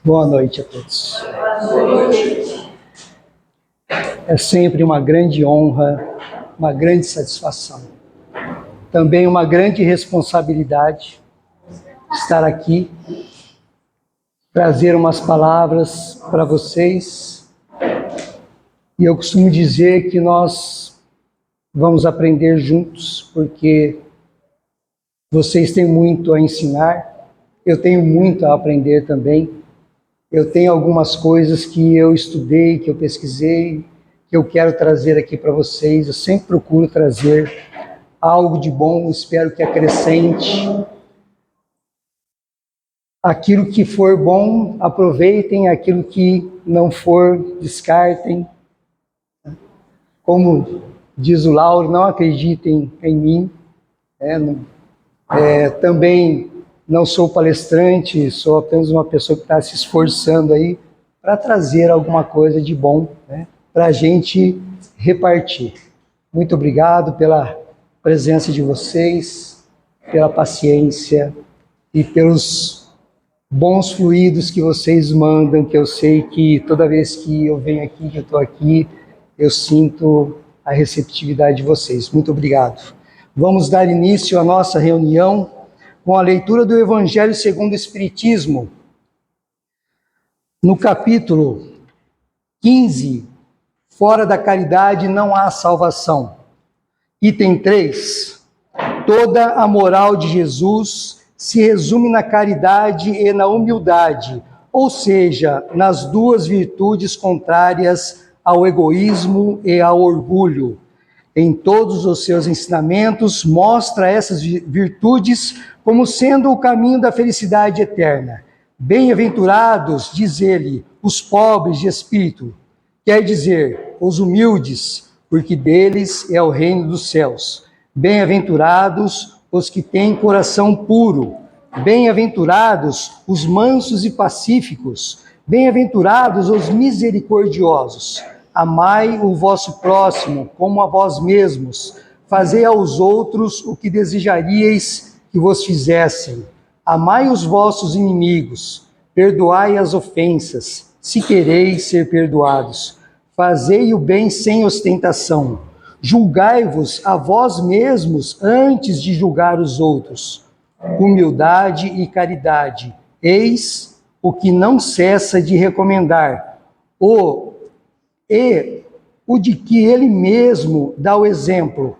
Boa noite a todos. É sempre uma grande honra, uma grande satisfação. Também uma grande responsabilidade estar aqui, trazer umas palavras para vocês. E eu costumo dizer que nós vamos aprender juntos, porque vocês têm muito a ensinar, eu tenho muito a aprender também. Eu tenho algumas coisas que eu estudei, que eu pesquisei, que eu quero trazer aqui para vocês. Eu sempre procuro trazer algo de bom, espero que acrescente. Aquilo que for bom, aproveitem, aquilo que não for, descartem. Como diz o Lauro, não acreditem em mim. Também não sou palestrante, sou apenas uma pessoa que está se esforçando aí para trazer alguma coisa de bom, para a gente repartir. Muito obrigado pela presença de vocês, pela paciência e pelos bons fluidos que vocês mandam, que eu sei que toda vez que eu venho aqui, que eu estou aqui, eu sinto a receptividade de vocês. Muito obrigado. Vamos dar início à nossa reunião com a leitura do Evangelho segundo o Espiritismo. No capítulo 15, fora da caridade não há salvação. Item 3, toda a moral de Jesus se resume na caridade e na humildade, ou seja, nas duas virtudes contrárias ao egoísmo e ao orgulho. Em todos os seus ensinamentos, mostra essas virtudes como sendo o caminho da felicidade eterna. Bem-aventurados, diz ele, os pobres de espírito, quer dizer, os humildes, porque deles é o reino dos céus. Bem-aventurados os que têm coração puro. Bem-aventurados os mansos e pacíficos. Bem-aventurados os misericordiosos. Amai o vosso próximo como a vós mesmos. Fazei aos outros o que desejaríeis que vos fizessem. Amai os vossos inimigos. Perdoai as ofensas, se quereis ser perdoados. Fazei o bem sem ostentação. Julgai-vos a vós mesmos antes de julgar os outros. Humildade e caridade. Eis o que não cessa de recomendar. O de que ele mesmo dá o exemplo.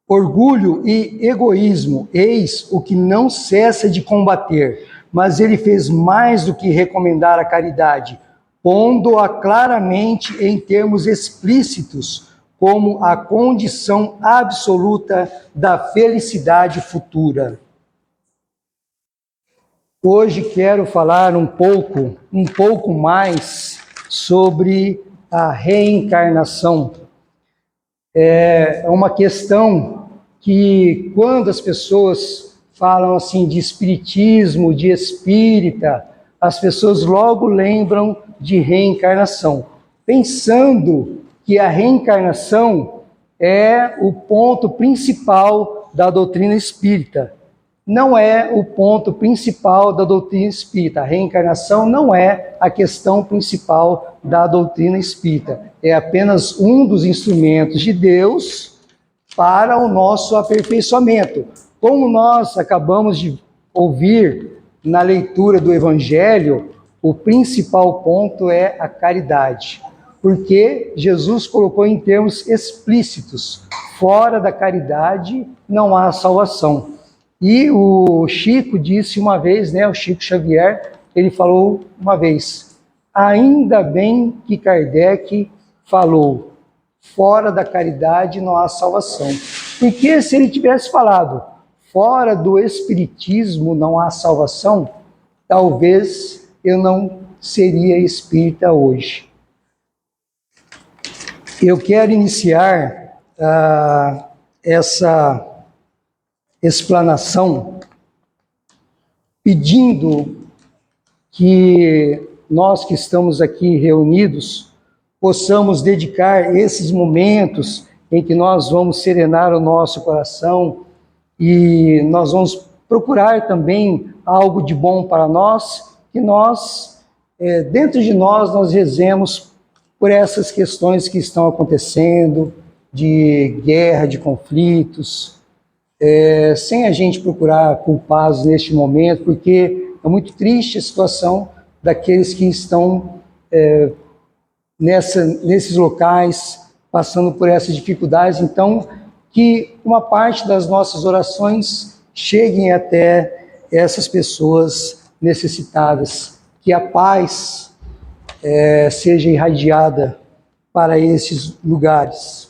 Orgulho e egoísmo, eis o que não cessa de combater, mas ele fez mais do que recomendar a caridade, pondo-a claramente em termos explícitos, como a condição absoluta da felicidade futura. Hoje quero falar um pouco mais sobre a reencarnação. É uma questão que, quando as pessoas falam assim de espiritismo, de espírita, as pessoas logo lembram de reencarnação, pensando que a reencarnação é o ponto principal da doutrina espírita. Não é o ponto principal da doutrina espírita. A reencarnação não é a questão principal da doutrina espírita. É apenas um dos instrumentos de Deus para o nosso aperfeiçoamento. Como nós acabamos de ouvir na leitura do Evangelho, o principal ponto é a caridade. Porque Jesus colocou em termos explícitos: fora da caridade não há salvação. E o Chico disse uma vez, o Chico Xavier, ele falou uma vez: ainda bem que Kardec falou, fora da caridade não há salvação. Porque se ele tivesse falado, fora do espiritismo não há salvação, talvez eu não seria espírita hoje. Eu quero iniciar essa explanação pedindo que nós que estamos aqui reunidos possamos dedicar esses momentos em que nós vamos serenar o nosso coração e nós vamos procurar também algo de bom para nós, que nós, dentro de nós rezemos por essas questões que estão acontecendo, de guerra, de conflitos, sem a gente procurar culpados neste momento, porque é muito triste a situação daqueles que estão nesses locais, passando por essas dificuldades. Então, que uma parte das nossas orações cheguem até essas pessoas necessitadas, que a paz seja irradiada para esses lugares.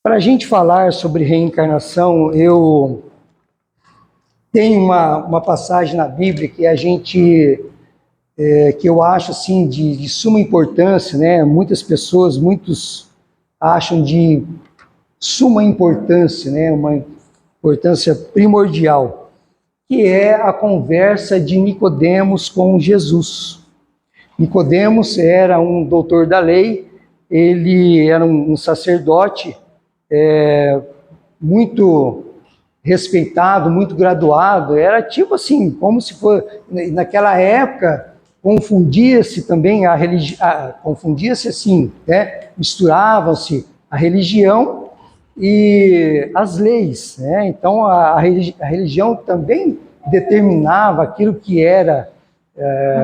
Para a gente falar sobre reencarnação, eu tenho uma passagem na Bíblia que que eu acho assim de suma importância, né? Muitos acham de suma importância, né? Uma importância primordial, que é a conversa de Nicodemos com Jesus. Nicodemos era um doutor da lei, ele era um sacerdote muito respeitado, muito graduado, era tipo assim, como se for, naquela época, confundia-se também confundia-se assim, né? Misturavam-se a religião e as leis, né? Então a religião também determinava aquilo que era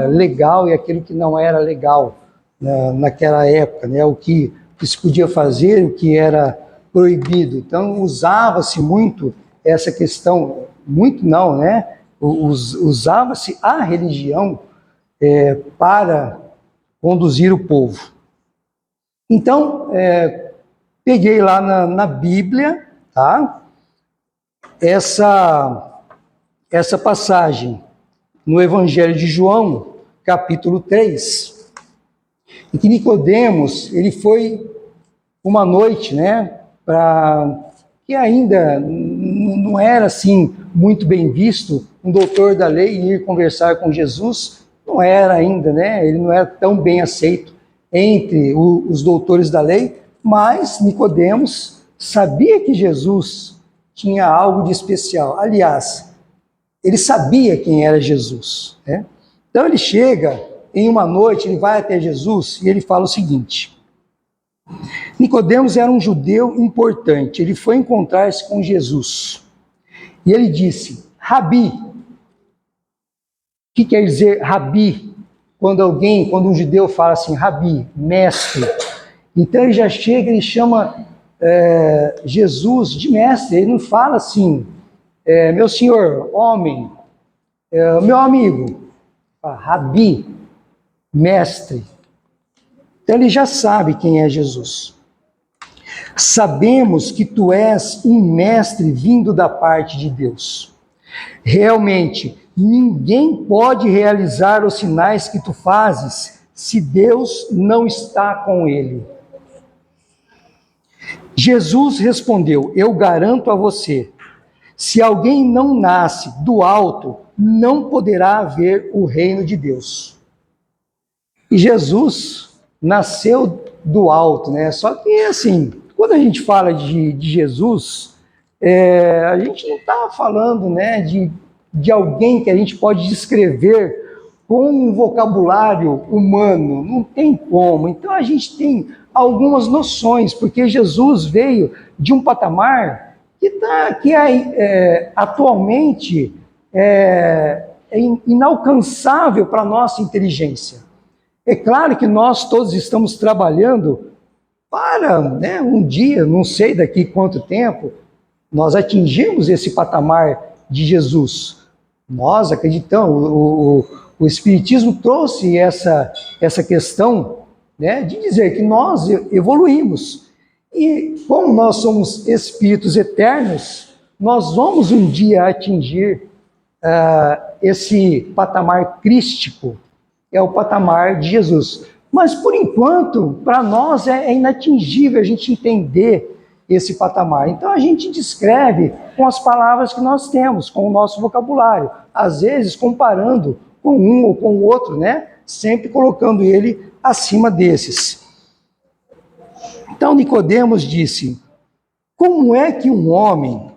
legal e aquilo que não era legal naquela época, né? O que se podia fazer, o que era proibido. Então usava-se muito essa questão, muito não, né? Usava-se a religião para conduzir o povo. Então, peguei lá na Bíblia, tá? Essa passagem no Evangelho de João, capítulo 3, em que Nicodemos, ele foi uma noite, né, que ainda não era assim muito bem visto, um doutor da lei ir conversar com Jesus, não era ainda, né, ele não era tão bem aceito entre os doutores da lei, mas Nicodemos sabia que Jesus tinha algo de especial. Aliás, ele sabia quem era Jesus, né? Então ele chega em uma noite, ele vai até Jesus e ele fala o seguinte: Nicodemos era um judeu importante, ele foi encontrar-se com Jesus. E ele disse, Rabi. O que quer dizer Rabi? Quando um judeu fala assim, Rabi, mestre. Então ele já chega, ele chama Jesus de mestre, ele não fala assim, meu senhor, homem, meu amigo, Rabi, mestre. Então ele já sabe quem é Jesus. Sabemos que tu és um mestre vindo da parte de Deus. Realmente, ninguém pode realizar os sinais que tu fazes se Deus não está com ele. Jesus respondeu, eu garanto a você, se alguém não nasce do alto, não poderá ver o reino de Deus. E Jesus nasceu do alto, né? Só que assim, quando a gente fala de Jesus, a gente não está falando, né, de alguém que a gente pode descrever com um vocabulário humano, não tem como. Então a gente tem algumas noções, porque Jesus veio de um patamar que atualmente é inalcançável para a nossa inteligência. É claro que nós todos estamos trabalhando para, né, um dia, não sei daqui quanto tempo, nós atingirmos esse patamar de Jesus. Nós acreditamos, o Espiritismo trouxe essa questão, né, de dizer que nós evoluímos. E como nós somos espíritos eternos, nós vamos um dia atingir esse patamar crístico, é o patamar de Jesus. Mas, por enquanto, para nós é inatingível a gente entender esse patamar. Então, a gente descreve com as palavras que nós temos, com o nosso vocabulário. Às vezes, comparando com um ou com o outro, né? Sempre colocando ele acima desses. Então, Nicodemos disse, como é que um homem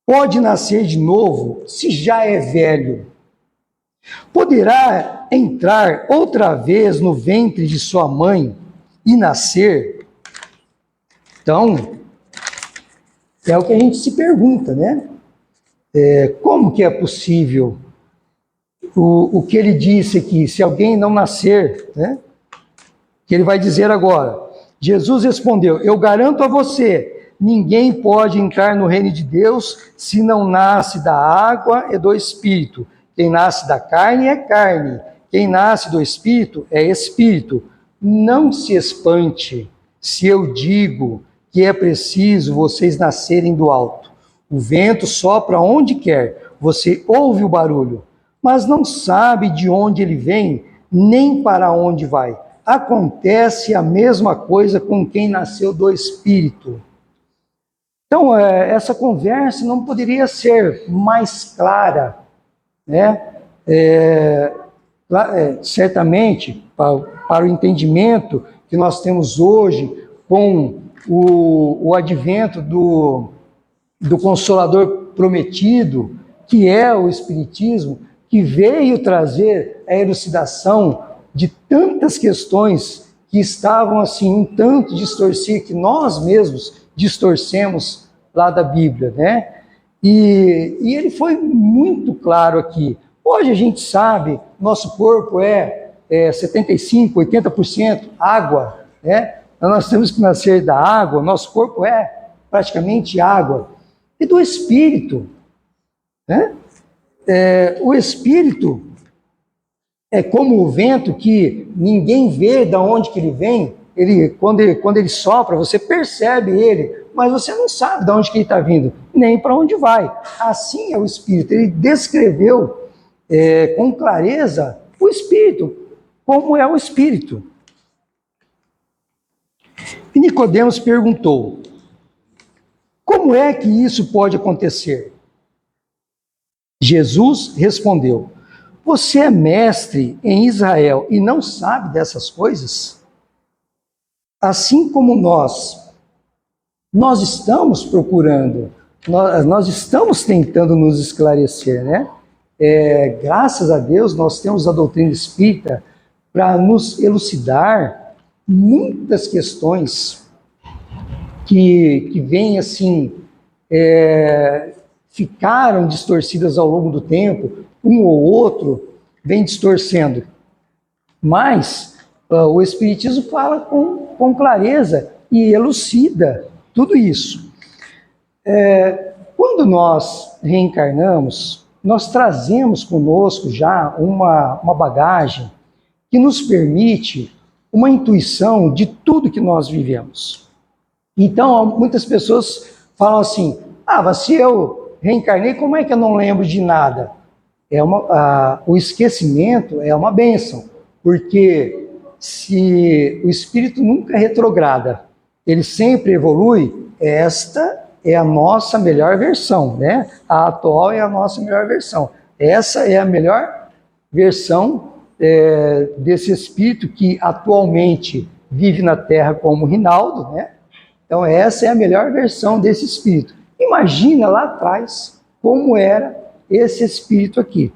pode nascer de novo se já é velho? Poderá entrar outra vez no ventre de sua mãe e nascer? Então, é o que a gente se pergunta, né? Como que é possível o que ele disse aqui, se alguém não nascer, né? Que ele vai dizer agora. Jesus respondeu: eu garanto a você, ninguém pode entrar no reino de Deus se não nasce da água e do Espírito. Quem nasce da carne é carne, quem nasce do Espírito é Espírito. Não se espante se eu digo que é preciso vocês nascerem do alto. O vento sopra onde quer, você ouve o barulho, mas não sabe de onde ele vem, nem para onde vai. Acontece a mesma coisa com quem nasceu do Espírito. Então, essa conversa não poderia ser mais clara, né? Certamente, para o entendimento que nós temos hoje, com o advento do Consolador prometido, que é o Espiritismo, que veio trazer a elucidação de tantas questões que estavam assim um tanto distorcidas, que nós mesmos distorcemos lá da Bíblia, né? E ele foi muito claro aqui. Hoje a gente sabe, nosso corpo é 75%, 80% água, né? Então nós temos que nascer da água, nosso corpo é praticamente água. E do Espírito, né? O Espírito é como o vento que ninguém vê de onde que ele vem. Quando ele sopra, você percebe ele, mas você não sabe de onde que ele está vindo, nem para onde vai. Assim é o Espírito. Ele descreveu com clareza o Espírito, como é o Espírito. E Nicodemos perguntou: como é que isso pode acontecer? Jesus respondeu: você é mestre em Israel e não sabe dessas coisas? Assim como nós estamos procurando, nós estamos tentando nos esclarecer, né? Graças a Deus nós temos a doutrina espírita para nos elucidar muitas questões que vêm assim, ficaram distorcidas ao longo do tempo, um ou outro vem distorcendo. Mas o Espiritismo fala com clareza e elucida tudo isso. Quando nós reencarnamos, nós trazemos conosco já uma bagagem que nos permite uma intuição de tudo que nós vivemos. Então, muitas pessoas falam assim: mas se eu reencarnei, como é que eu não lembro de nada? O esquecimento é uma bênção, porque se o espírito nunca retrograda, ele sempre evolui, esta é a nossa melhor versão, né? A atual é a nossa melhor versão. Essa é a melhor versão desse espírito que atualmente vive na Terra como Rinaldo, né? Então essa é a melhor versão desse espírito. Imagina lá atrás como era esse espírito aqui.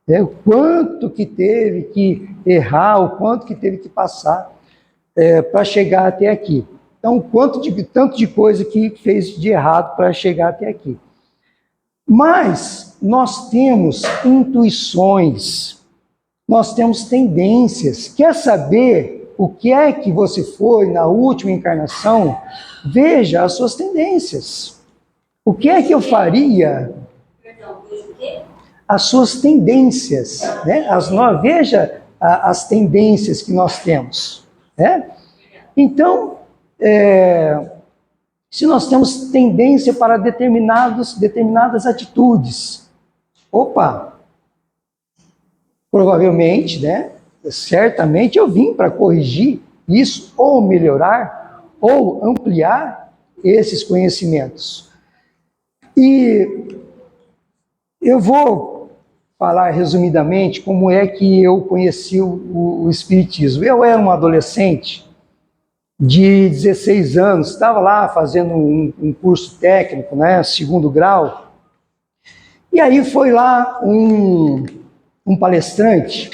O quanto que teve que errar, o quanto que teve que passar para chegar até aqui. Então, tanto de coisa que fez de errado para chegar até aqui. Mas nós temos intuições, nós temos tendências. Quer saber o que é que você foi na última encarnação? Veja as suas tendências. O que é que eu faria? As suas tendências, né? Veja as tendências que nós temos, né? Então, se nós temos tendência para determinadas atitudes, provavelmente, né? Certamente eu vim para corrigir isso, ou melhorar, ou ampliar esses conhecimentos. E eu vou falar resumidamente como é que eu conheci o Espiritismo. Eu era um adolescente de 16 anos, estava lá fazendo um curso técnico, né, segundo grau, E aí foi lá um palestrante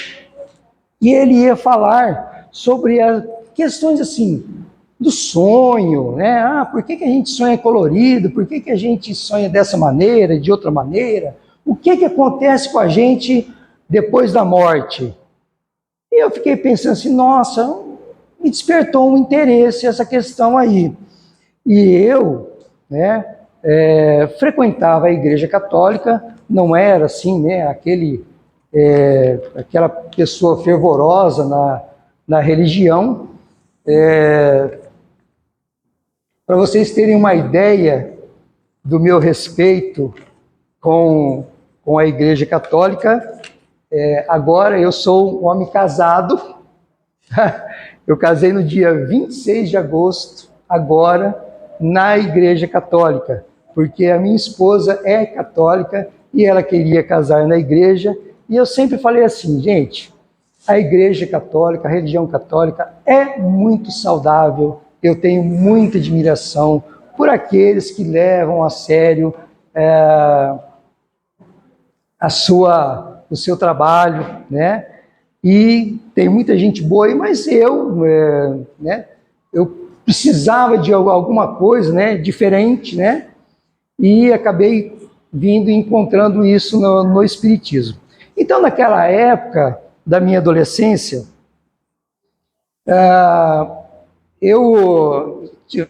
e ele ia falar sobre as questões assim, do sonho, né? Ah, por que a gente sonha colorido? Por que a gente sonha dessa maneira, de outra maneira? O que acontece com a gente depois da morte? E eu fiquei pensando assim, nossa, me despertou um interesse essa questão aí. E eu, né, frequentava a Igreja Católica, não era assim, né, aquela pessoa fervorosa na religião. Para vocês terem uma ideia do meu respeito com a Igreja Católica, agora eu sou um homem casado. Eu casei no dia 26 de agosto, agora, na Igreja Católica, porque a minha esposa é católica e ela queria casar na igreja, e eu sempre falei assim, gente, a Igreja Católica, a religião católica é muito saudável, eu tenho muita admiração por aqueles que levam a sério o seu trabalho, né? E tem muita gente boa aí, mas eu precisava de alguma coisa, né, diferente, né? E acabei vindo e encontrando isso no Espiritismo. Então, naquela época da minha adolescência,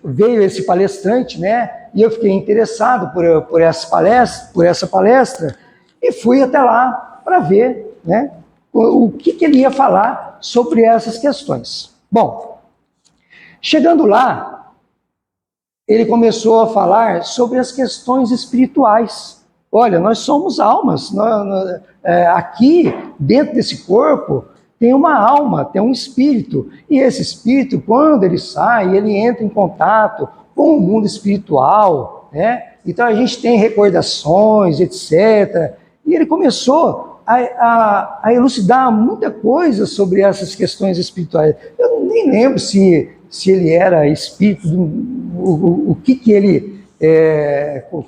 veio esse palestrante, né? E eu fiquei interessado por essa palestra e fui até lá para ver, né, o que ele ia falar sobre essas questões. Bom, chegando lá, ele começou a falar sobre as questões espirituais. Olha, nós somos almas. Aqui, dentro desse corpo, tem uma alma, tem um espírito. E esse espírito, quando ele sai, ele entra em contato com o mundo espiritual, né? Então a gente tem recordações, etc. E ele começou a elucidar muita coisa sobre essas questões espirituais. Eu nem lembro se ele era espírito,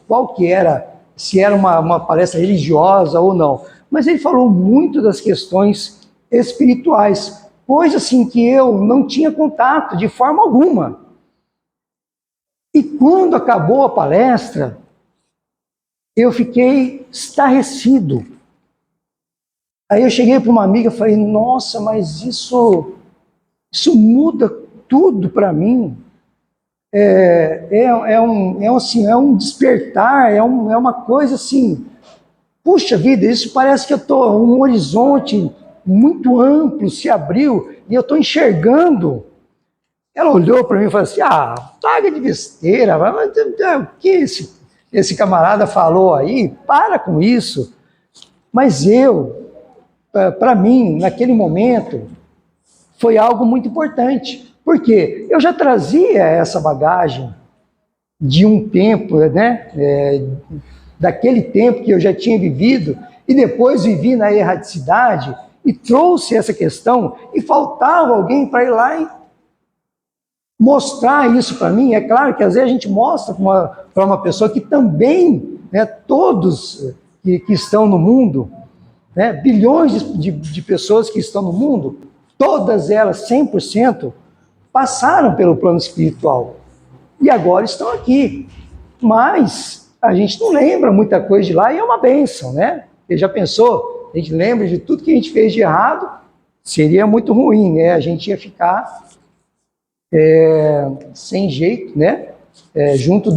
qual que era, se era uma palestra religiosa ou não. Mas ele falou muito das questões espirituais, coisa assim que eu não tinha contato de forma alguma. E quando acabou a palestra, eu fiquei estarrecido. Aí eu cheguei para uma amiga e falei, nossa, mas isso muda tudo para mim. É um despertar, é uma coisa assim, puxa vida, isso parece que um horizonte muito amplo se abriu e eu estou enxergando. Ela olhou para mim e falou assim, paga de besteira, o que esse camarada falou aí? Para com isso. Mas para mim, naquele momento, foi algo muito importante, porque eu já trazia essa bagagem de um tempo, né, daquele tempo que eu já tinha vivido, e depois vivi na erraticidade, e trouxe essa questão, e faltava alguém para ir lá e mostrar isso para mim. É claro que às vezes a gente mostra para uma pessoa que também, né, todos que estão no mundo, né, bilhões de pessoas que estão no mundo, todas elas, 100%, passaram pelo plano espiritual e agora estão aqui. Mas a gente não lembra muita coisa de lá e é uma bênção, né? Você já pensou? A gente lembra de tudo que a gente fez de errado, seria muito ruim, né? A gente ia ficar sem jeito, né? Junto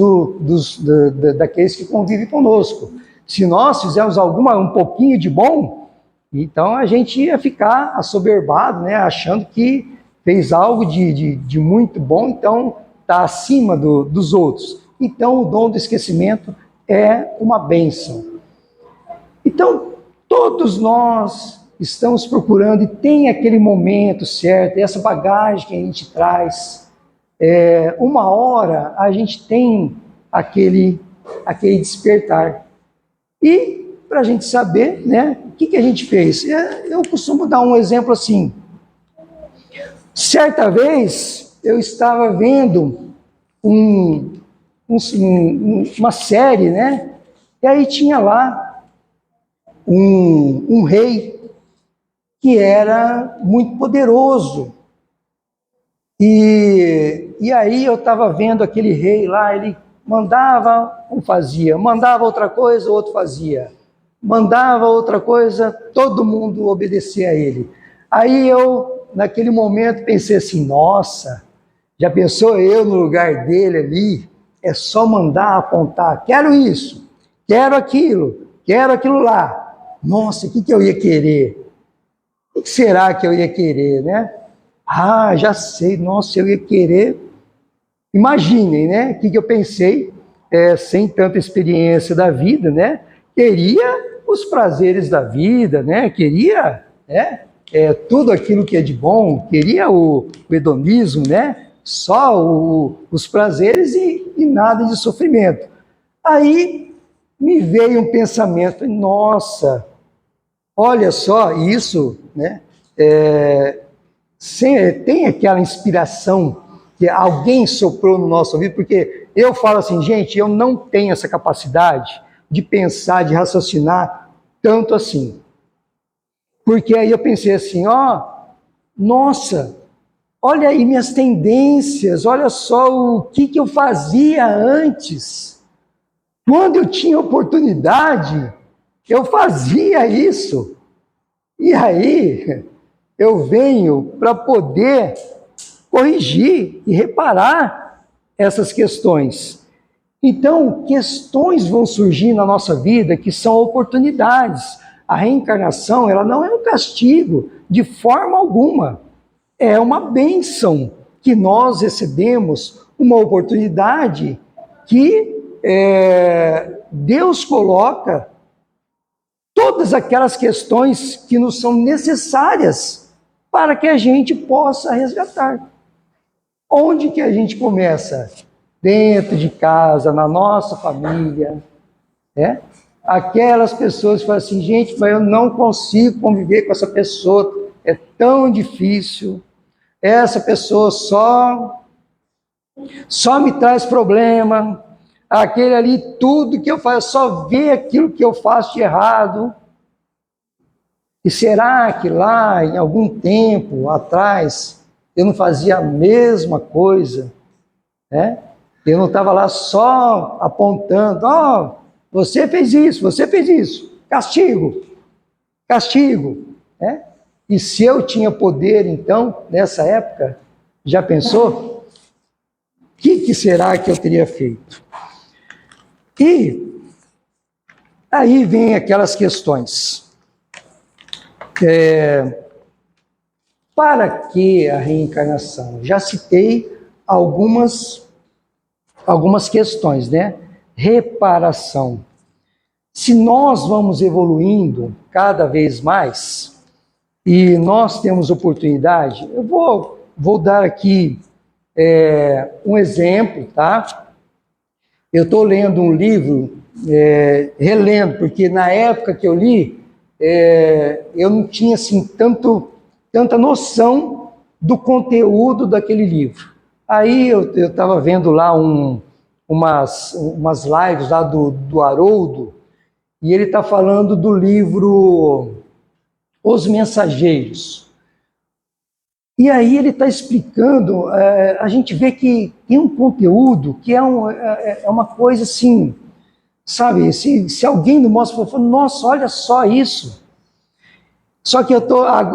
daqueles que convivem conosco. Se nós fizermos um pouquinho de bom, então a gente ia ficar assoberbado, né? Achando que fez algo de muito bom, então está acima dos outros. Então o dom do esquecimento é uma bênção. Então todos nós estamos procurando e tem aquele momento certo, essa bagagem que a gente traz. Uma hora a gente tem aquele despertar. E para a gente saber, né, o que a gente fez? Eu costumo dar um exemplo assim. Certa vez eu estava vendo uma série, né? E aí tinha lá um rei que era muito poderoso. E aí eu estava vendo aquele rei lá, ele mandava, um fazia, mandava outra coisa, o outro fazia. Mandava outra coisa, todo mundo obedecia a ele. Aí eu, naquele momento, pensei assim, nossa, já pensou eu no lugar dele ali? É só mandar, apontar, quero isso, quero aquilo lá. Nossa, o que eu ia querer? O que será que eu ia querer, né? Ah, já sei, nossa, eu ia querer. Imaginem, né? O que eu pensei, sem tanta experiência da vida, né? Queria os prazeres da vida, né? Queria, né? Tudo aquilo que é de bom, queria o hedonismo, né? Só os prazeres e nada de sofrimento. Aí me veio um pensamento, nossa, olha só isso, né? Tem aquela inspiração que alguém soprou no nosso ouvido, porque eu falo assim, gente, eu não tenho essa capacidade de pensar, de raciocinar tanto assim. Porque aí eu pensei assim, nossa, olha aí minhas tendências, olha só o que eu fazia antes. Quando eu tinha oportunidade, eu fazia isso. E aí eu venho para poder corrigir e reparar essas questões. Então, questões vão surgir na nossa vida que são oportunidades. A reencarnação, ela não é um castigo de forma alguma. É uma bênção que nós recebemos, uma oportunidade que Deus coloca todas aquelas questões que nos são necessárias para que a gente possa resgatar. Onde que a gente começa? Dentro de casa, na nossa família, né? Aquelas pessoas que falam assim, gente, mas eu não consigo conviver com essa pessoa, é tão difícil, essa pessoa só me traz problema, aquele ali, tudo que eu faço, só vê aquilo que eu faço de errado. E será que lá, em algum tempo atrás, eu não fazia a mesma coisa, né? Eu não estava lá só apontando, você fez isso, castigo, né? E se eu tinha poder, então, nessa época, já pensou? O que será que eu teria feito? E aí vem aquelas questões. Para que a reencarnação? Já citei algumas questões, né? Reparação. Se nós vamos evoluindo cada vez mais e nós temos oportunidade, eu vou dar aqui um exemplo, tá? Eu estou lendo um livro, relendo, porque na época que eu li, eu não tinha assim tanta noção do conteúdo daquele livro. Aí eu estava vendo lá umas lives lá do Haroldo, e ele está falando do livro Os Mensageiros. E aí ele está explicando, a gente vê que tem um conteúdo que é uma coisa assim, sabe, se alguém não mostra, fala, nossa, olha só isso. Só que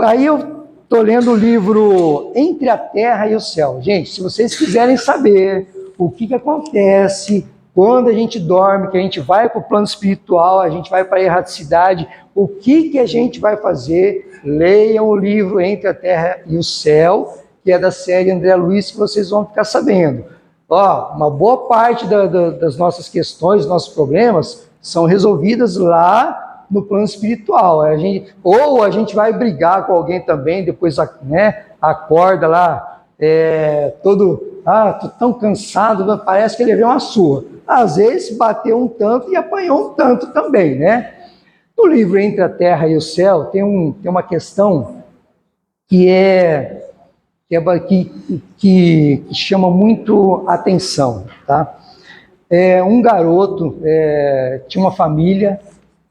aí eu estou lendo o livro Entre a Terra e o Céu. Gente, se vocês quiserem saber o que acontece quando a gente dorme, que a gente vai para o plano espiritual, a gente vai para a erraticidade, o que a gente vai fazer, leiam o livro Entre a Terra e o Céu, que é da série André Luiz, que vocês vão ficar sabendo. Uma boa parte das nossas questões, nossos problemas, são resolvidas lá no plano espiritual. A gente vai brigar com alguém também, depois, né, acorda lá, tô tão cansado, parece que ele levou uma surra. Às vezes bateu um tanto e apanhou um tanto também, né? No livro Entre a Terra e o Céu tem uma questão que chama muito atenção, tá? Um garoto tinha uma família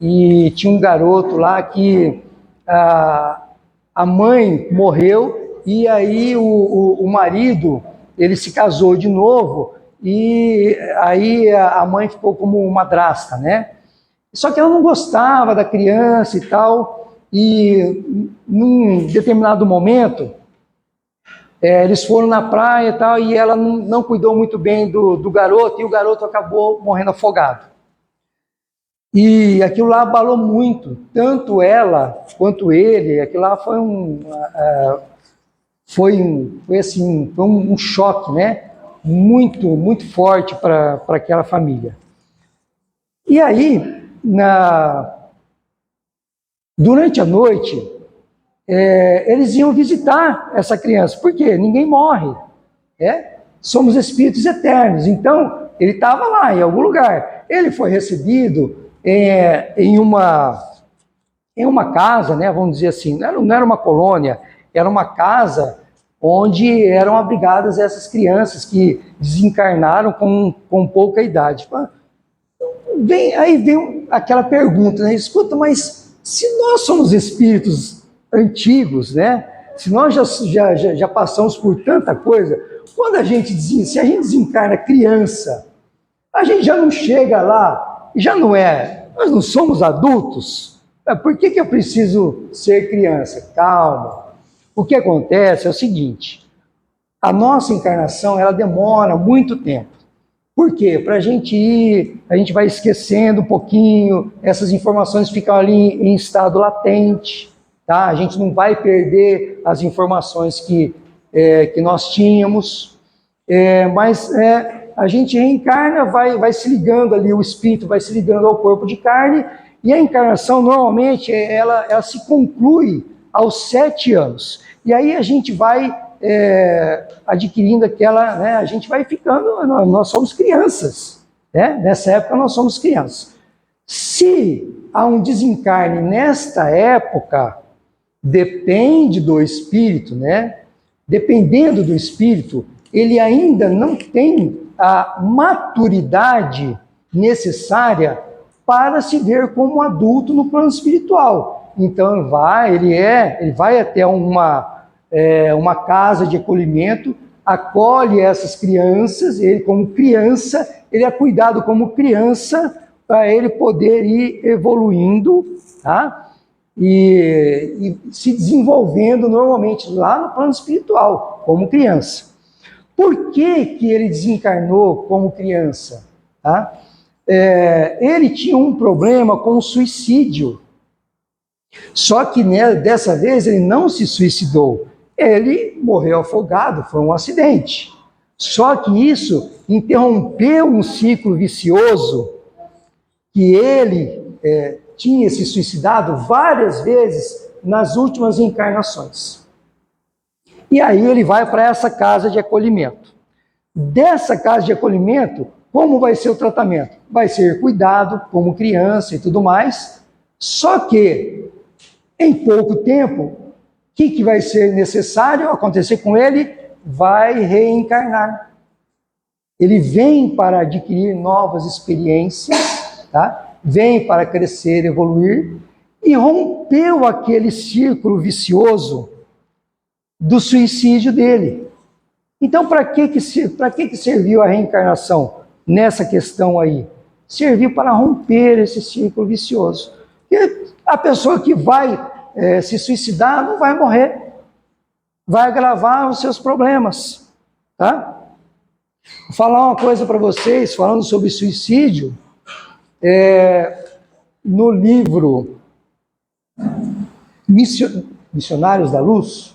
e tinha um garoto lá que a mãe morreu, e aí o marido, ele se casou de novo, e aí a mãe ficou como madrasta, né? Só que ela não gostava da criança e tal, e num determinado momento, eles foram na praia e tal, e ela não cuidou muito bem do garoto, e o garoto acabou morrendo afogado. E aquilo lá abalou muito, tanto ela quanto ele. Aquilo lá foi um choque, né? Muito, muito forte para aquela família. E aí, durante a noite, eles iam visitar essa criança. Por quê? Ninguém morre. Somos espíritos eternos. Então, ele estava lá, em algum lugar. Ele foi recebido em uma casa, né, vamos dizer assim, não era uma colônia, era uma casa onde eram abrigadas essas crianças que desencarnaram com pouca idade. Aí vem aquela pergunta, né? Escuta, mas se nós somos espíritos antigos, né? Se nós já passamos por tanta coisa, se a gente desencarna criança, a gente já não chega lá, nós não somos adultos? Por que eu preciso ser criança? Calma. O que acontece é o seguinte, a nossa encarnação, ela demora muito tempo. Por quê? Para a gente vai esquecendo um pouquinho, essas informações ficam ali em estado latente, tá? A gente não vai perder as informações que nós tínhamos, mas a gente reencarna, vai se ligando ali, o espírito vai se ligando ao corpo de carne, e a encarnação, normalmente, ela se conclui aos 7 anos. E aí a gente vai adquirindo aquela, né, a gente vai ficando, nós somos crianças, né? Nessa época nós somos crianças. Se há um desencarne nesta época, depende do espírito, né? Dependendo do espírito, ele ainda não tem a maturidade necessária para se ver como adulto no plano espiritual. Então ele vai até uma casa de acolhimento, acolhe essas crianças, ele como criança, ele é cuidado como criança para ele poder ir evoluindo, tá? E se desenvolvendo normalmente lá no plano espiritual, como criança. Por que ele desencarnou como criança? Tá? Ele tinha um problema com o suicídio. Só que dessa vez ele não se suicidou. Ele morreu afogado, foi um acidente. Só que isso interrompeu um ciclo vicioso que ele tinha se suicidado várias vezes nas últimas encarnações. E aí ele vai para essa casa de acolhimento. Dessa casa de acolhimento, como vai ser o tratamento? Vai ser cuidado como criança e tudo mais, só que em pouco tempo, o que vai ser necessário acontecer com ele? Vai reencarnar. Ele vem para adquirir novas experiências, tá? Vem para crescer, evoluir, e rompeu aquele círculo vicioso do suicídio dele. Então, para que serviu a reencarnação nessa questão aí? Serviu para romper esse círculo vicioso. Porque a pessoa que vai se suicidar não vai morrer, vai agravar os seus problemas, tá? Vou falar uma coisa para vocês, falando sobre suicídio, no livro Missionários da Luz,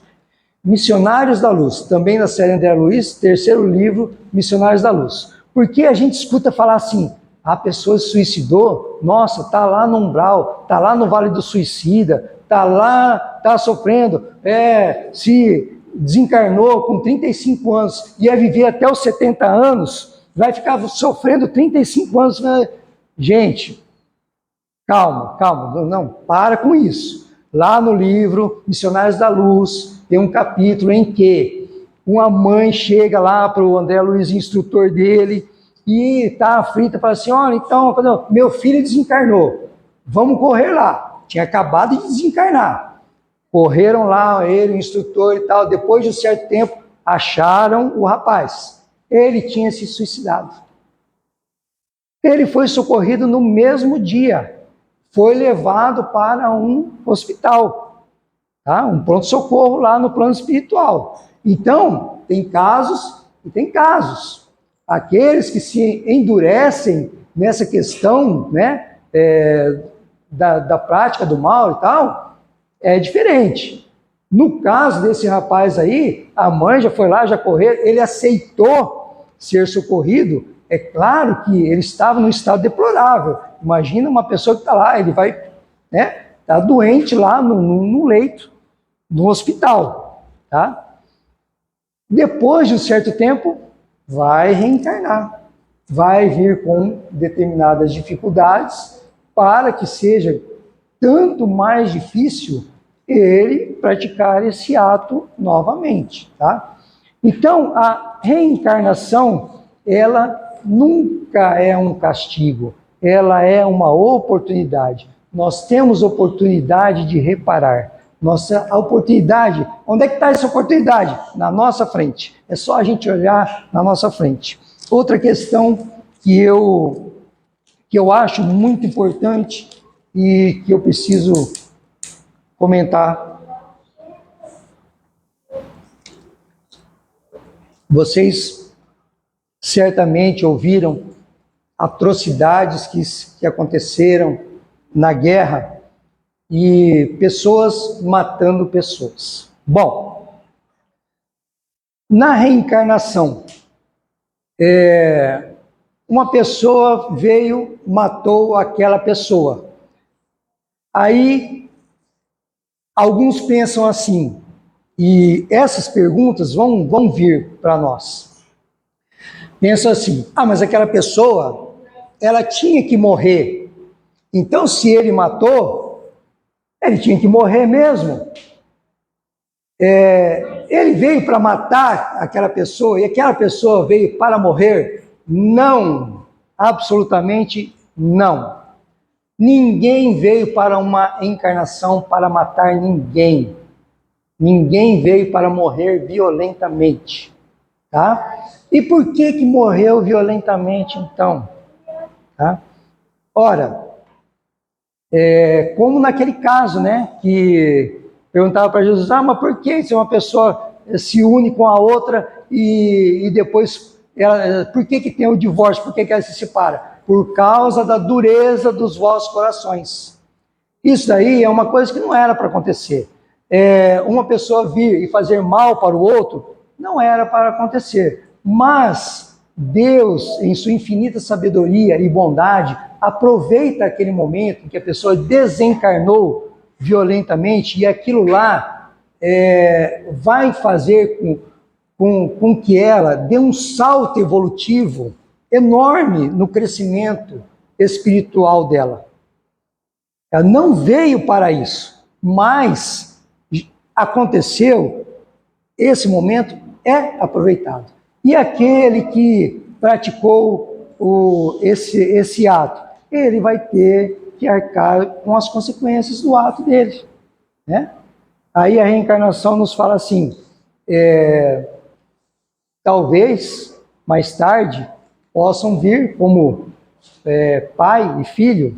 também da série André Luiz, terceiro livro, Missionários da Luz. Porque a gente escuta falar assim, a pessoa se suicidou, nossa, está lá no umbral, está lá no Vale do Suicida, está lá, está sofrendo, se desencarnou com 35 anos, ia viver até os 70 anos, vai ficar sofrendo 35 anos. Gente, calma, não, para com isso. Lá no livro Missionários da Luz, tem um capítulo em que uma mãe chega lá para o André Luiz, instrutor dele, e está aflita, fala assim, olha, então, meu filho desencarnou, vamos correr lá. Tinha acabado de desencarnar. Correram lá, ele, o instrutor e tal. Depois de um certo tempo, acharam o rapaz. Ele tinha se suicidado. Ele foi socorrido no mesmo dia. Foi levado para um hospital, tá? Um pronto-socorro lá no plano espiritual. Então, tem casos e tem casos. Aqueles que se endurecem nessa questão, né, da prática do mal e tal, é diferente. No caso desse rapaz aí, a mãe já foi lá, já correu, ele aceitou ser socorrido. É claro que ele estava num estado deplorável. Imagina uma pessoa que está lá, ele vai, né, tá doente lá no leito, no hospital, tá? Depois de um certo tempo, vai reencarnar, vai vir com determinadas dificuldades para que seja tanto mais difícil ele praticar esse ato novamente, tá? Então, a reencarnação, ela nunca é um castigo, ela é uma oportunidade. Nós temos oportunidade de reparar. Nossa oportunidade, onde é que está essa oportunidade? Na nossa frente. É só a gente olhar na nossa frente. Outra questão que eu acho muito importante e que eu preciso comentar. Vocês certamente ouviram atrocidades que aconteceram na guerra e pessoas matando pessoas. Bom, na reencarnação, uma pessoa veio, matou aquela pessoa. Aí, alguns pensam assim, e essas perguntas vão vir para nós. Pensam assim, mas aquela pessoa, ela tinha que morrer. Então, se ele matou, ele tinha que morrer mesmo. Ele veio para matar aquela pessoa e aquela pessoa veio para morrer? Não, absolutamente não. Ninguém veio para uma encarnação para matar ninguém. Ninguém veio para morrer violentamente, tá? E por que morreu violentamente então? Tá? Ora, como naquele caso, né, que perguntava para Jesus, mas por que se uma pessoa se une com a outra e depois, por que tem o divórcio, por que ela se separa? Por causa da dureza dos vossos corações. Isso aí é uma coisa que não era para acontecer. Uma pessoa vir e fazer mal para o outro, não era para acontecer. Mas Deus, em sua infinita sabedoria e bondade, aproveita aquele momento em que a pessoa desencarnou violentamente e aquilo lá vai fazer com que ela dê um salto evolutivo enorme no crescimento espiritual dela. Ela não veio para isso, mas aconteceu, esse momento é aproveitado. E aquele que praticou esse ato, ele vai ter que arcar com as consequências do ato dele, né? Aí a reencarnação nos fala assim, talvez mais tarde possam vir como pai e filho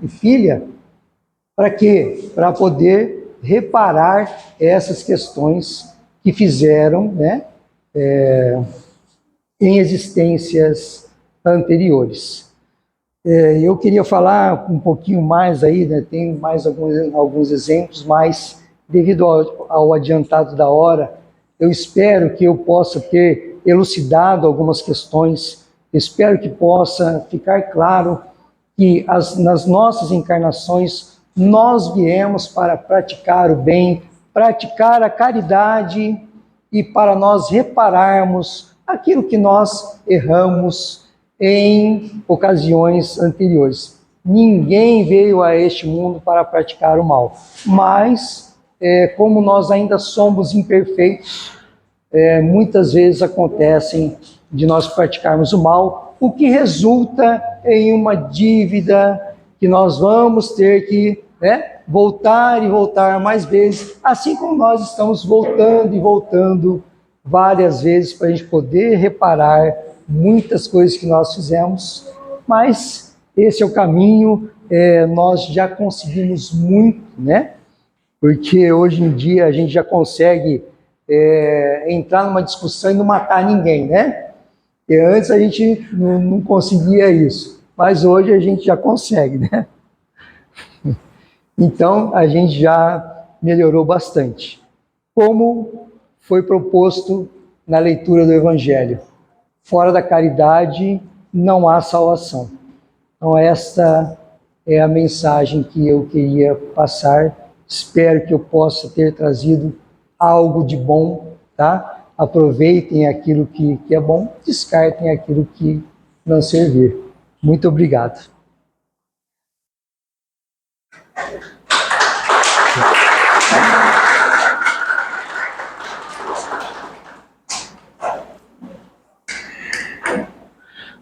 e filha, para quê? Para poder reparar essas questões que fizeram, né, em existências anteriores. Eu queria falar um pouquinho mais aí, né, tem mais alguns exemplos, mas devido ao adiantado da hora, eu espero que eu possa ter elucidado algumas questões, espero que possa ficar claro que nas nossas encarnações nós viemos para praticar o bem, praticar a caridade e para nós repararmos aquilo que nós erramos em ocasiões anteriores. Ninguém veio a este mundo para praticar o mal, mas como nós ainda somos imperfeitos, muitas vezes acontecem de nós praticarmos o mal, o que resulta em uma dívida, que nós vamos ter que, né, voltar e voltar mais vezes, assim como nós estamos voltando e voltando várias vezes para a gente poder reparar muitas coisas que nós fizemos, mas esse é o caminho, nós já conseguimos muito, né? Porque hoje em dia a gente já consegue entrar numa discussão e não matar ninguém, né? E antes a gente não conseguia isso, mas hoje a gente já consegue, né? Então a gente já melhorou bastante. Como foi proposto na leitura do Evangelho, fora da caridade não há salvação. Então esta é a mensagem que eu queria passar. Espero que eu possa ter trazido algo de bom, tá? Aproveitem aquilo que é bom, descartem aquilo que não servir. Muito obrigado.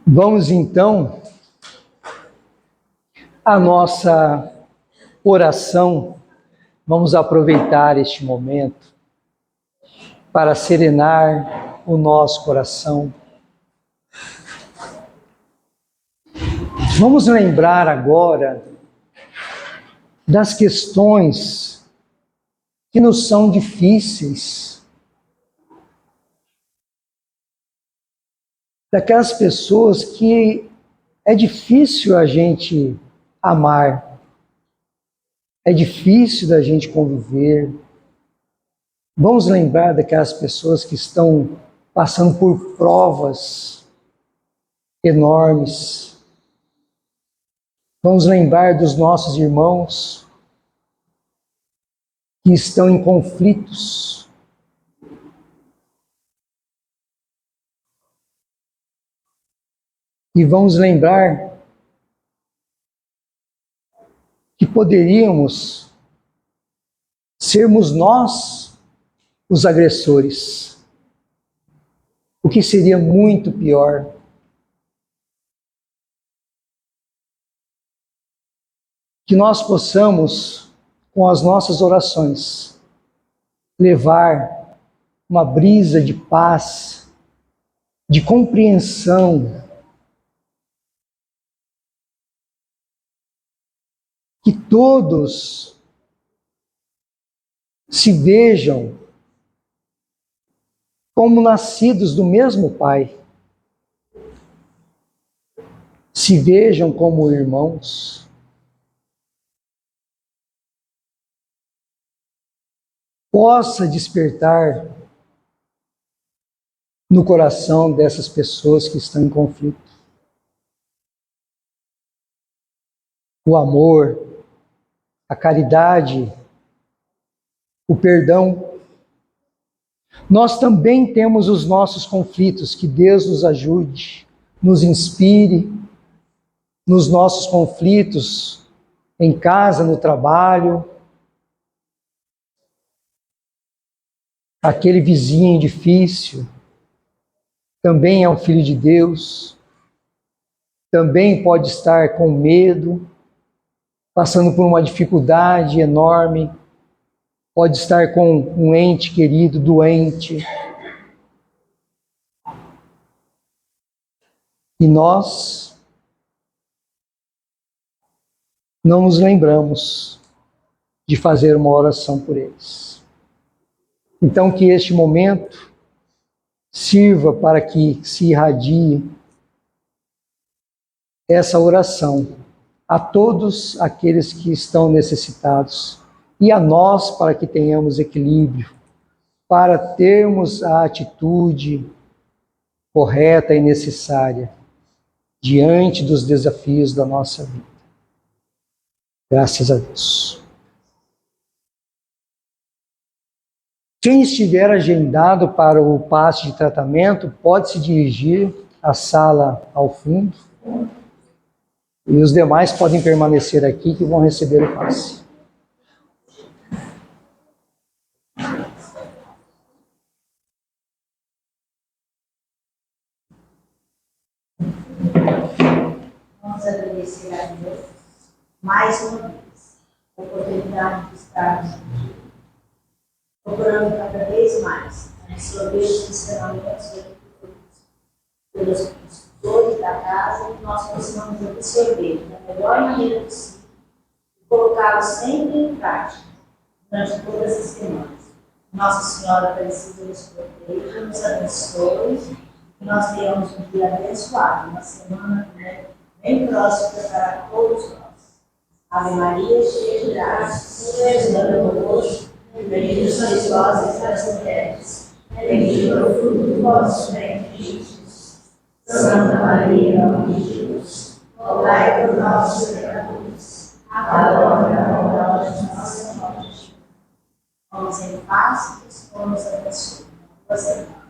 Vamos então à nossa oração. Vamos aproveitar este momento para serenar o nosso coração. Vamos lembrar agora das questões que nos são difíceis, daquelas pessoas que é difícil a gente amar, é difícil da gente conviver. Vamos lembrar daquelas pessoas que estão passando por provas enormes. Vamos lembrar dos nossos irmãos que estão em conflitos. E vamos lembrar que poderíamos sermos nós os agressores, o que seria muito pior. Que nós possamos, com as nossas orações, levar uma brisa de paz, de compreensão, que todos se vejam como nascidos do mesmo Pai, se vejam como irmãos. Possa despertar no coração dessas pessoas que estão em conflito o amor, a caridade, o perdão. Nós também temos os nossos conflitos, que Deus nos ajude, nos inspire nos nossos conflitos em casa, no trabalho, aquele vizinho difícil também é um filho de Deus, também pode estar com medo, passando por uma dificuldade enorme, pode estar com um ente querido doente. E nós não nos lembramos de fazer uma oração por eles. Então que este momento sirva para que se irradie essa oração a todos aqueles que estão necessitados e a nós para que tenhamos equilíbrio, para termos a atitude correta e necessária diante dos desafios da nossa vida. Graças a Deus. Quem estiver agendado para o passe de tratamento pode se dirigir à sala ao fundo e os demais podem permanecer aqui que vão receber o passe. Vamos agradecer a Deus mais uma vez, a oportunidade de estarmos aqui, procurando cada vez mais absorver os ensinamentos pelos professores da casa, que nós possamos absorver da melhor maneira possível e colocá-los sempre em prática durante todas as semanas. Nossa Senhora Aparecida nos proteja, nos abençoe, que nós tenhamos um dia abençoado, uma semana bem próxima para todos nós. Ave Maria, cheia de graça, o Senhor é convosco, bendita sois vós entre as mulheres, bendito é o fruto do vosso ventre, Jesus. Santa Maria, Mãe de Deus, rogai por nós, pecadores, agora e na hora de nossa morte. Vamos em paz, que o Senhor nos abençoe. Você vai.